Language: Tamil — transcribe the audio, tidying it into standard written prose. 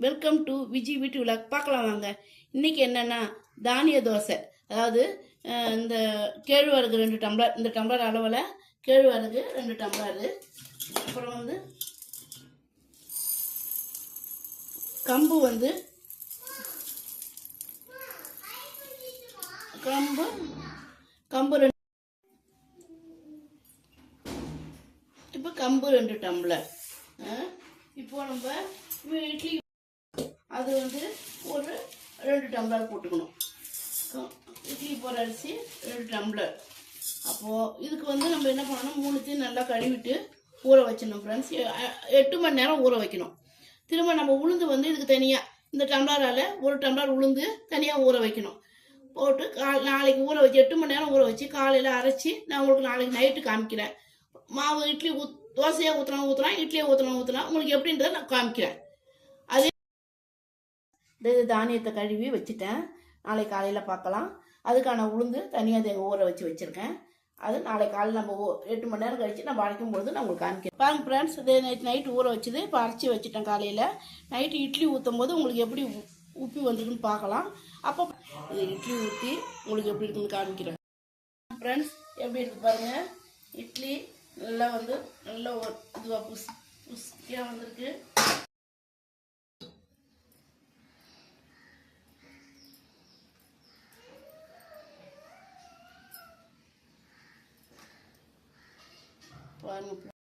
வெல்கம் டு விஜி வீட்டு விழா. பார்க்கலாம் வாங்க. இன்னைக்கு என்னன்னா தானிய தோசை. அதாவது இந்த கேழ்வரகு 2 டம்ளர், இந்த டம்ளர் அளவில் கேழ்வரகு 2 டம்ளரு. அப்புறம் கம்பு கம்பு கம்பு 2. இப்போ கம்பு 2 டம்ளர். இப்போ நம்ம இட்லி அது ஒரு 2 டம்ளர் போட்டுக்கணும். இட்லி போகிற அரிசி 2 டம்ளர். அப்போது இதுக்கு நம்ம என்ன பண்ணணும், 3த்தையும் நல்லா கழுவிட்டு ஊற வச்சிடணும் ஃப்ரெண்ட்ஸ். 8 மணி நேரம் ஊற வைக்கணும். திரும்ப நம்ம உளுந்து இதுக்கு தனியாக இந்த டம்ளரால் 1 டம்ளர் உளுந்து தனியாக ஊற வைக்கணும். போட்டு நாளைக்கு ஊற வச்சு 8 மணி நேரம் ஊற வச்சு காலையில் அரைச்சி நான் உங்களுக்கு நாளைக்கு நைட்டு காமிக்கிறேன். மாவு இட்லி தோசையாக ஊற்றுறோம், இட்லியை ஊற்றலாம் உங்களுக்கு எப்படின்றத நான் காமிக்கிறேன். அதே தானியத்தை கழுவி வச்சுட்டேன். நாளைக்கு காலையில் பார்க்கலாம். அதுக்கான உளுந்து தனியாக ஊற வச்சுருக்கேன். அது நாளைக்கு காலையில் நம்ம 8 மணி நேரம் கழிச்சு நம்ம அரைக்கும்போது நான் உங்களுக்கு காமிக்கிறேன். பாருங்க ஃப்ரெண்ட்ஸ், இதே நைட்டு ஊற வச்சுது இப்போ அரைச்சி வச்சுட்டேன். காலையில் நைட்டு இட்லி ஊற்றும் போது உங்களுக்கு எப்படி உப்பி வந்துருக்குன்னு பார்க்கலாம். அப்போ இது இட்லி ஊற்றி உங்களுக்கு எப்படி இருக்குன்னு காமிக்கிறேன். ஃப்ரெண்ட்ஸ், எப்படி இருக்குது பாருங்கள். இட்லி நல்லா நல்லா ஒரு இதுவாக புஷ்டியாக வந்திருக்கு. பாருங்க.